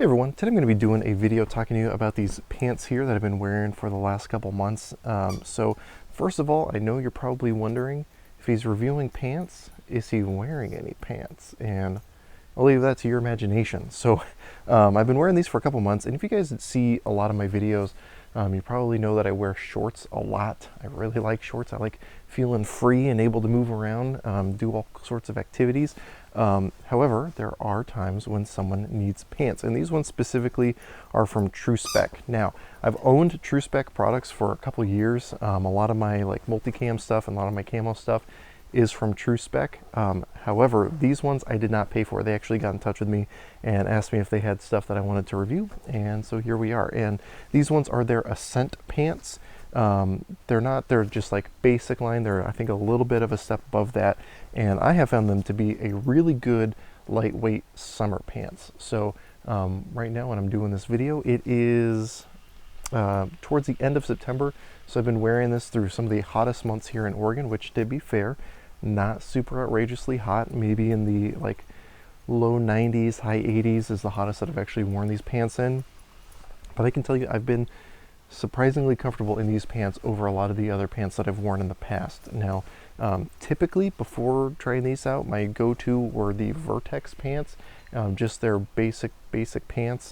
Hey everyone, today I'm going to be doing a video talking to you about these pants here that I've been wearing for the last couple months. So first of all, I know you're probably wondering if he's reviewing pants, is he wearing any pants? And I'll leave that to your imagination. So I've been wearing these for a couple months, and if you guys see a lot of my videos, you probably know that I wear shorts a lot. I really like shorts. I like feeling free and able to move around, do all sorts of activities. However, there are times when someone needs pants, and these ones specifically are from Tru-Spec. Now, I've owned Tru-Spec products for a couple years. A lot of my like multicam stuff and a lot of my camo stuff is from Tru-Spec. However, these ones I did not pay for. They actually got in touch with me and asked me if they had stuff that I wanted to review, and so here we are. And these ones are their Ascent pants. They're just like basic line. They're, I think, a little bit of a step above that, and I have found them to be a really good lightweight summer pants. So right now when I'm doing this video, it is towards the end of September, so I've been wearing this through some of the hottest months here in Oregon, which, to be fair, not super outrageously hot. Maybe in the like low 90s, high 80s is the hottest that I've actually worn these pants in. But I can tell you I've been surprisingly comfortable in these pants over a lot of the other pants that I've worn in the past. Now, typically before trying these out, my go-to were the Vertex pants, just their basic pants.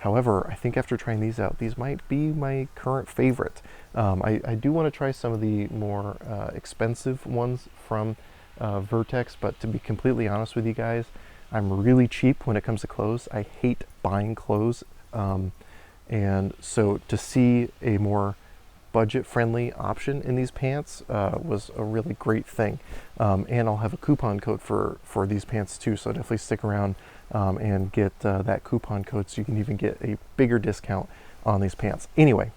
However, I think after trying these out, these might be my current favorite. I do want to try some of the more expensive ones from Vertex, but to be completely honest with you guys, I'm really cheap when it comes to clothes. I hate buying clothes. And so to see a more budget-friendly option in these pants was a really great thing. And I'll have a coupon code for these pants too, so definitely stick around and get that coupon code so you can even get a bigger discount on these pants. Anyway,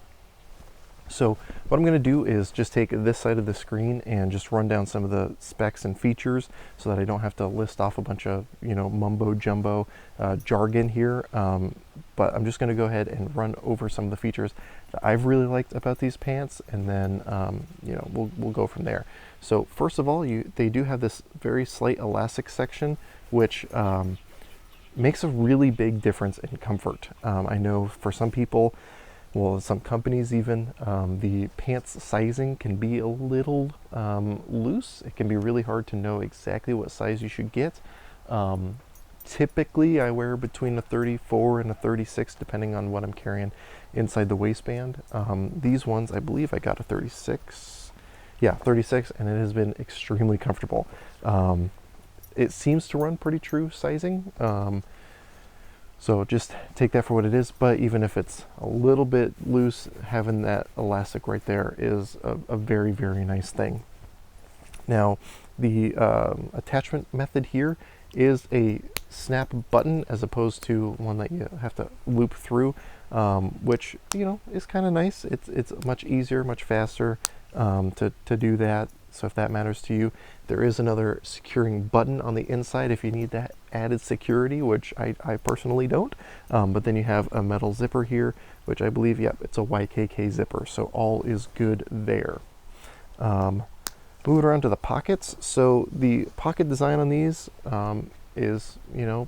so what I'm going to do is just take this side of the screen and just run down some of the specs and features so that I don't have to list off a bunch of, mumbo jumbo jargon here. But I'm just going to go ahead and run over some of the features that I've really liked about these pants, and then we'll go from there. So first of all, they do have this very slight elastic section, which makes a really big difference in comfort. I know for some people, well, some companies even, the pants sizing can be a little loose. It can be really hard to know exactly what size you should get. Typically, I wear between a 34 and a 36, depending on what I'm carrying inside the waistband. These ones, I believe I got a 36. Yeah, 36, and it has been extremely comfortable. It seems to run pretty true sizing. So just take that for what it is, but even if it's a little bit loose, having that elastic right there is a very, very nice thing. Now, the attachment method here is a snap button as opposed to one that you have to loop through, which, is kind of nice. It's much easier, much faster to do that. So if that matters to you, there is another securing button on the inside if you need that added security, which I personally don't. But then you have a metal zipper here, which I believe, it's a YKK zipper. So all is good there. Moving around to the pockets. So the pocket design on these is,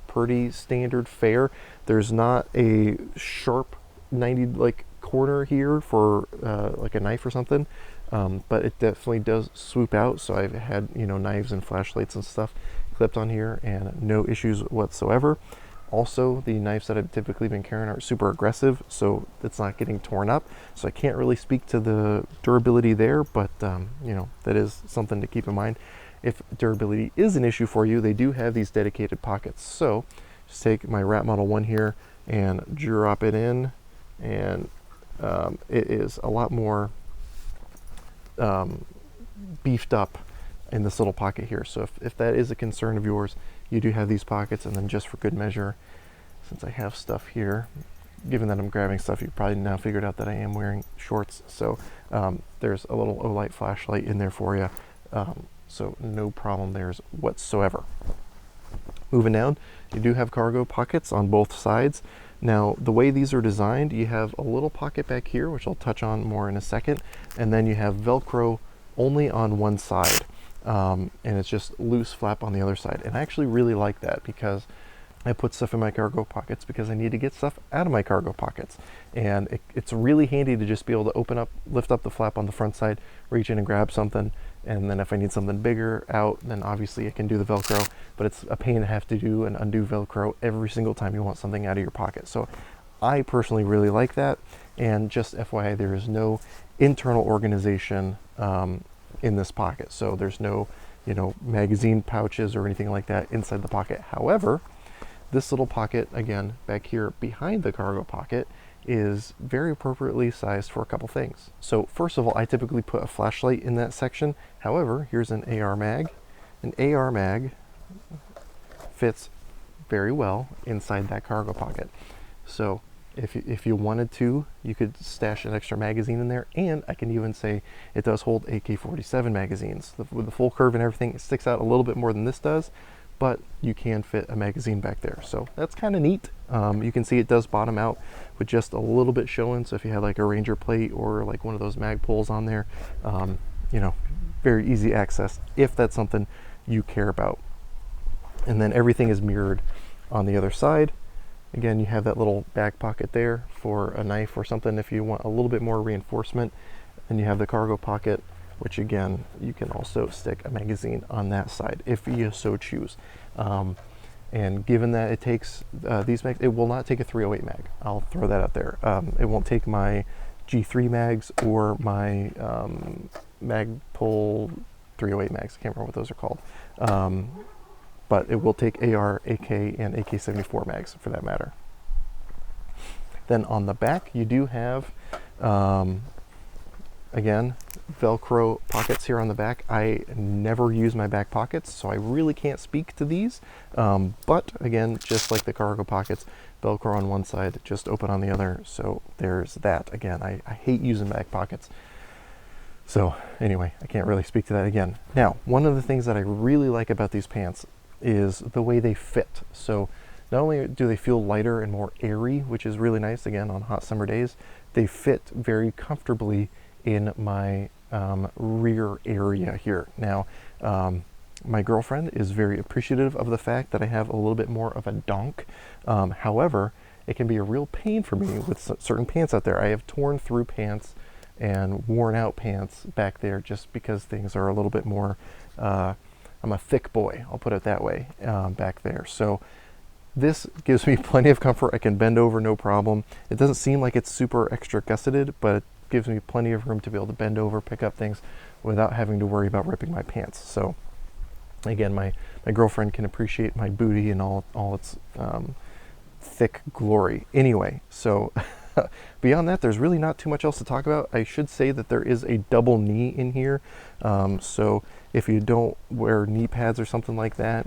pretty standard fare. There's not a sharp 90 corner here for like a knife or something. But it definitely does swoop out, so I've had knives and flashlights and stuff clipped on here and no issues whatsoever. Also, the knives that I've typically been carrying are super aggressive, so it's not getting torn up, so I can't really speak to the durability there, but that is something to keep in mind. If durability is an issue for you, they do have these dedicated pockets. So just take my Rat Model 1 here and drop it in, and it is a lot more beefed up in this little pocket here. So if that is a concern of yours, you do have these pockets. And then just for good measure, since I have stuff here, given that I'm grabbing stuff, you probably now figured out that I am wearing shorts. So there's a little Olight flashlight in there for you. So no problem there whatsoever. Moving down, you do have cargo pockets on both sides. Now, the way these are designed, you have a little pocket back here, which I'll touch on more in a second, and then you have Velcro only on one side, and it's just loose flap on the other side. And I actually really like that because I put stuff in my cargo pockets because I need to get stuff out of my cargo pockets. And it's really handy to just be able to open up, lift up the flap on the front side, reach in and grab something. And then if I need something bigger out, then obviously I can do the Velcro, but it's a pain to have to do and undo Velcro every single time you want something out of your pocket. So I personally really like that. And just FYI, there is no internal organization in this pocket. So there's no, you know, magazine pouches or anything like that inside the pocket. However, this little pocket, again, back here behind the cargo pocket, is very appropriately sized for a couple things. So first of all, I typically put a flashlight in that section. However, here's an AR mag. An AR mag fits very well inside that cargo pocket. So if you wanted to, you could stash an extra magazine in there, and I can even say it does hold AK-47 magazines. With the full curve and everything, it sticks out a little bit more than this does, but you can fit a magazine back there. So that's kind of neat. You can see it does bottom out with just a little bit showing. So if you had like a Ranger plate or like one of those mag poles on there, you know, very easy access if that's something you care about. And then everything is mirrored on the other side. Again, you have that little back pocket there for a knife or something if you want a little bit more reinforcement. And you have the cargo pocket, which again, you can also stick a magazine on that side if you so choose. And given that it takes these mags, it will not take a 308 mag. I'll throw that out there. It won't take my G3 mags or my Magpul 308 mags. I can't remember what those are called. But it will take AR, AK, and AK-74 mags for that matter. Then on the back, you do have, again, Velcro pockets here on the back. I never use my back pockets, so I really can't speak to these. But again, just like the cargo pockets, Velcro on one side, just open on the other. So there's that. Again, I hate using back pockets. So anyway, I can't really speak to that again. Now, one of the things that I really like about these pants is the way they fit. So not only do they feel lighter and more airy, which is really nice, again, on hot summer days, they fit very comfortably in my rear area here. Now, my girlfriend is very appreciative of the fact that I have a little bit more of a donk. However, it can be a real pain for me with certain pants out there. I have torn through pants and worn out pants back there just because things are a little bit more, I'm a thick boy, I'll put it that way, back there. So this gives me plenty of comfort. I can bend over no problem. It doesn't seem like it's super extra gusseted, but it gives me plenty of room to be able to bend over, pick up things without having to worry about ripping my pants. So again, my girlfriend can appreciate my booty and all its thick glory. Anyway, so beyond that, there's really not too much else to talk about. I should say that there is a double knee in here. So if you don't wear knee pads or something like that,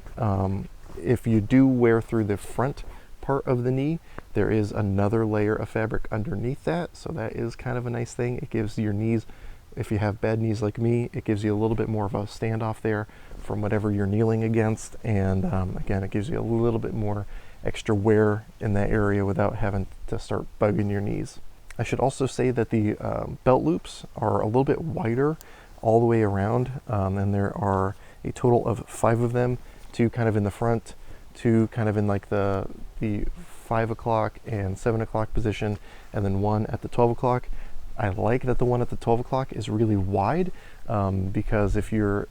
if you do wear through the front part of the knee, there is another layer of fabric underneath that. So that is kind of a nice thing. It gives your knees, if you have bad knees like me, it gives you a little bit more of a standoff there from whatever you're kneeling against. And again, it gives you a little bit more extra wear in that area without having to start bugging your knees. I should also say that the belt loops are a little bit wider all the way around, and there are a total of 5 of them, 2 kind of in the front, 2 kind of in like the 5 o'clock and 7 o'clock position, and then 1 at the 12 o'clock. I like that the one at the 12 o'clock is really wide, because if you're,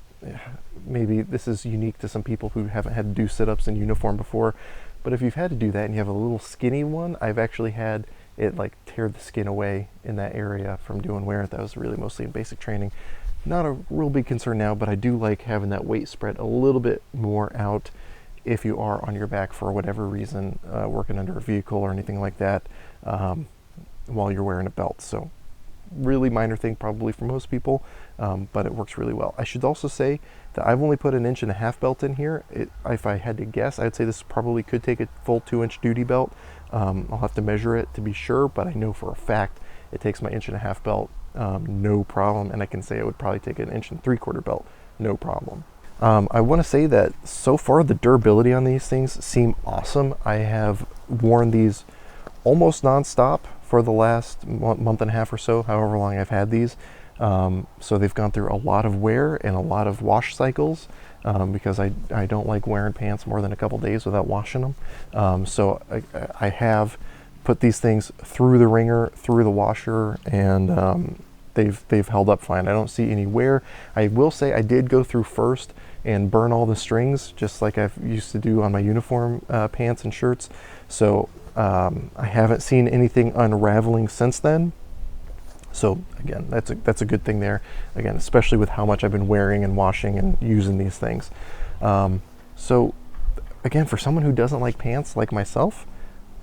maybe this is unique to some people who haven't had to do sit-ups in uniform before, but if you've had to do that and you have a little skinny one, I've actually had it like tear the skin away in that area from doing wear. That was really mostly in basic training. Not a real big concern now, but I do like having that weight spread a little bit more out if you are on your back for whatever reason, working under a vehicle or anything like that, while you're wearing a belt. So really minor thing probably for most people, but it works really well. I should also say that I've only put an 1.5 inch belt in here. If I had to guess, I'd say this probably could take a full 2-inch duty belt. I'll have to measure it to be sure, but I know for a fact it takes my 1.5 inch belt no problem, and I can say it would probably take an 1.75 inch belt no problem. I want to say that so far the durability on these things seem awesome. I have worn these almost non-stop for the last month and a half or so, however long I've had these. So they've gone through a lot of wear and a lot of wash cycles, because I don't like wearing pants more than a couple days without washing them. So I have put these things through the wringer, through the washer, and they've held up fine. I don't see any wear. I will say I did go through first and burn all the strings, just like I used to do on my uniform pants and shirts. So I haven't seen anything unraveling since then. So again, that's a good thing there. Again, especially with how much I've been wearing and washing and using these things. So again, for someone who doesn't like pants like myself,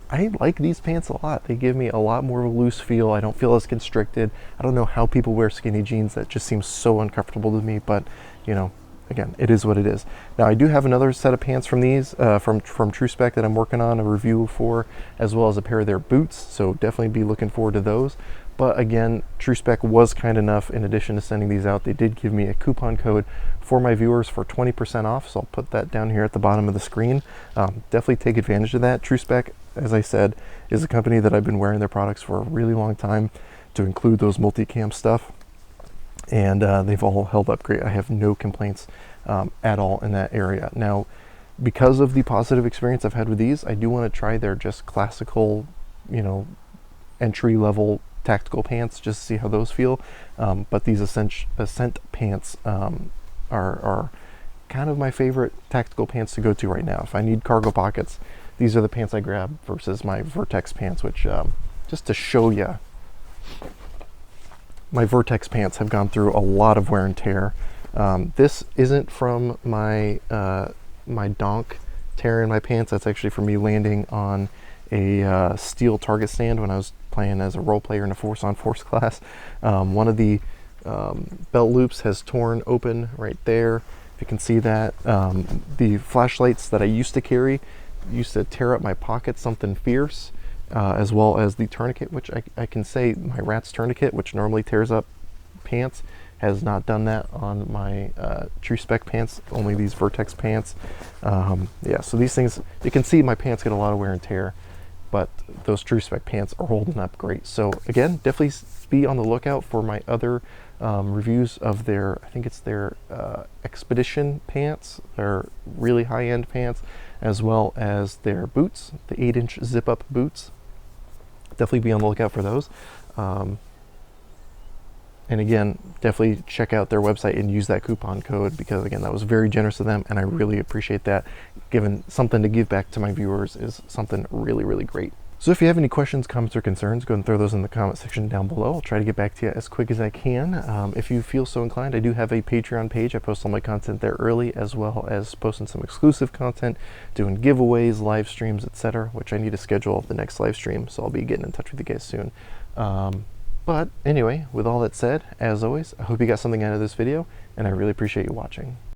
I like these pants a lot. They give me a lot more of a loose feel. I don't feel as constricted. I don't know how people wear skinny jeans. That just seems so uncomfortable to me, but you know, again, it is what it is. Now I do have another set of pants from these, from Tru-Spec, that I'm working on a review for, as well as a pair of their boots. So definitely be looking forward to those. But again, Tru-Spec was kind enough, in addition to sending these out, they did give me a coupon code for my viewers for 20% off. So I'll put that down here at the bottom of the screen. Definitely take advantage of that. Tru-Spec, as I said, is a company that I've been wearing their products for a really long time, to include those multicam stuff. And they've all held up great. I have no complaints at all in that area. Now, because of the positive experience I've had with these, I do want to try their just classical, you know, entry level tactical pants, just to see how those feel. But these Ascent pants are kind of my favorite tactical pants to go to right now. If I need cargo pockets, these are the pants I grab versus my Vertex pants, which just to show you, my Vertex pants have gone through a lot of wear and tear. This isn't from my my donk tear in my pants. That's actually from me landing on a steel target stand when I was playing as a role player in a force-on-force class. One of the belt loops has torn open right there, if you can see that. The flashlights that I used to carry used to tear up my pocket something fierce, as well as the tourniquet, which I can say my Rat's tourniquet, which normally tears up pants, has not done that on my Tru-Spec pants, only these Vertex pants. Yeah, so these things, you can see my pants get a lot of wear and tear, but those Tru-Spec pants are holding up great. So again, definitely be on the lookout for my other reviews of their, I think it's their Expedition pants, their really high-end pants, as well as their boots, the 8-inch zip-up boots. Definitely be on the lookout for those. And again, definitely check out their website and use that coupon code, because again, that was very generous of them, and I really appreciate that. Given something to give back to my viewers is something really, really great. So if you have any questions, comments, or concerns, go ahead and throw those in the comment section down below. I'll try to get back to you as quick as I can. If you feel so inclined, I do have a Patreon page. I post all my content there early, as well as posting some exclusive content, doing giveaways, live streams, etc., which I need to schedule the next live stream, so I'll be getting in touch with you guys soon. But anyway, with all that said, as always, I hope you got something out of this video, and I really appreciate you watching.